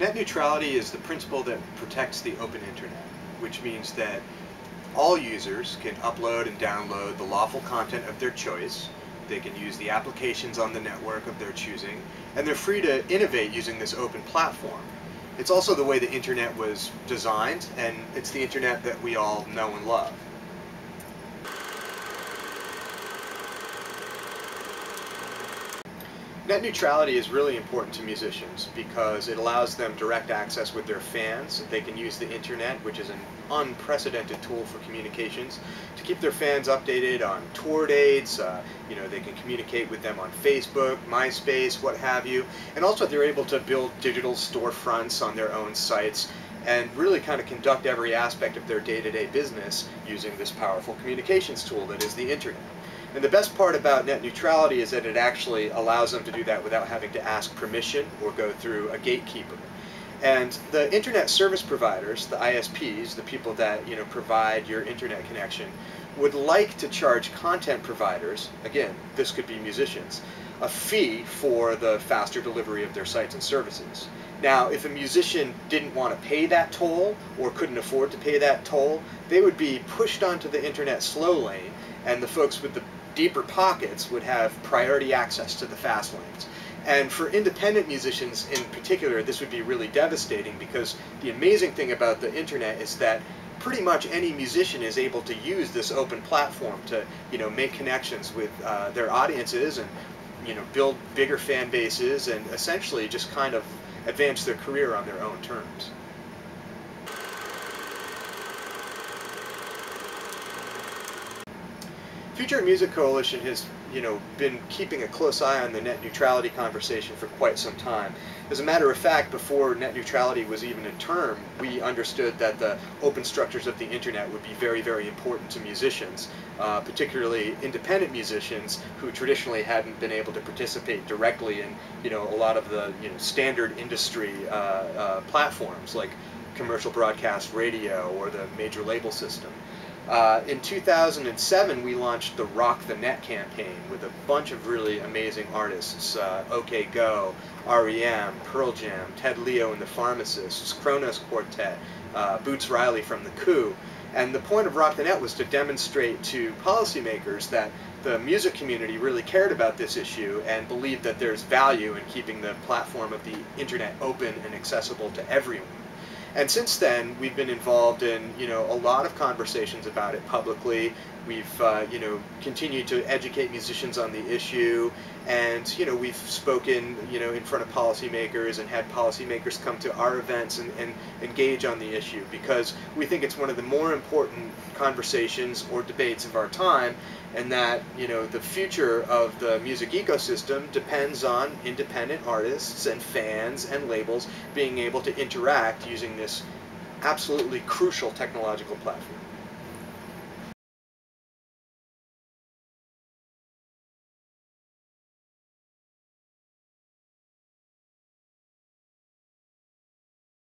Net neutrality is the principle that protects the open internet, which means that all users can upload and download the lawful content of their choice. They can use the applications on the network of their choosing, and they're free to innovate using this open platform. It's also the way the internet was designed, and it's the internet that we all know and love. Net neutrality is really important to musicians because it allows them direct access with their fans. They can use the internet, which is an unprecedented tool for communications, to keep their fans updated on tour dates. They can communicate with them on Facebook, MySpace, what have you. And also they're able to build digital storefronts on their own sites and really kind of conduct every aspect of their day-to-day business using this powerful communications tool that is the internet. And the best part about net neutrality is that it actually allows them to do that without having to ask permission or go through a gatekeeper. And the internet service providers, the ISPs, the people that provide your internet connection, would like to charge content providers, again, this could be musicians, a fee for the faster delivery of their sites and services. Now, if a musician didn't want to pay that toll or couldn't afford to pay that toll, they would be pushed onto the internet slow lane, and the folks with the deeper pockets would have priority access to the fast lanes. And for independent musicians in particular, this would be really devastating because the amazing thing about the internet is that pretty much any musician is able to use this open platform to make connections with their audiences and build bigger fan bases and essentially just kind of advance their career on their own terms. Future Music Coalition has been keeping a close eye on the net neutrality conversation for quite some time. As a matter of fact, before net neutrality was even a term, we understood that the open structures of the internet would be very, very important to musicians, particularly independent musicians who traditionally hadn't been able to participate directly in a lot of the standard industry platforms like commercial broadcast radio or the major label system. In 2007, we launched the Rock the Net campaign with a bunch of really amazing artists, OK Go, REM, Pearl Jam, Ted Leo and the Pharmacists, Kronos Quartet, Boots Riley from The Coup. And the point of Rock the Net was to demonstrate to policymakers that the music community really cared about this issue and believed that there's value in keeping the platform of the internet open and accessible to everyone. And since then, we've been involved in, a lot of conversations about it publicly. We've, continued to educate musicians on the issue, and, we've spoken, in front of policymakers and had policymakers come to our events and engage on the issue because we think it's one of the more important conversations or debates of our time, and that, the future of the music ecosystem depends on independent artists and fans and labels being able to interact using this absolutely crucial technological platform.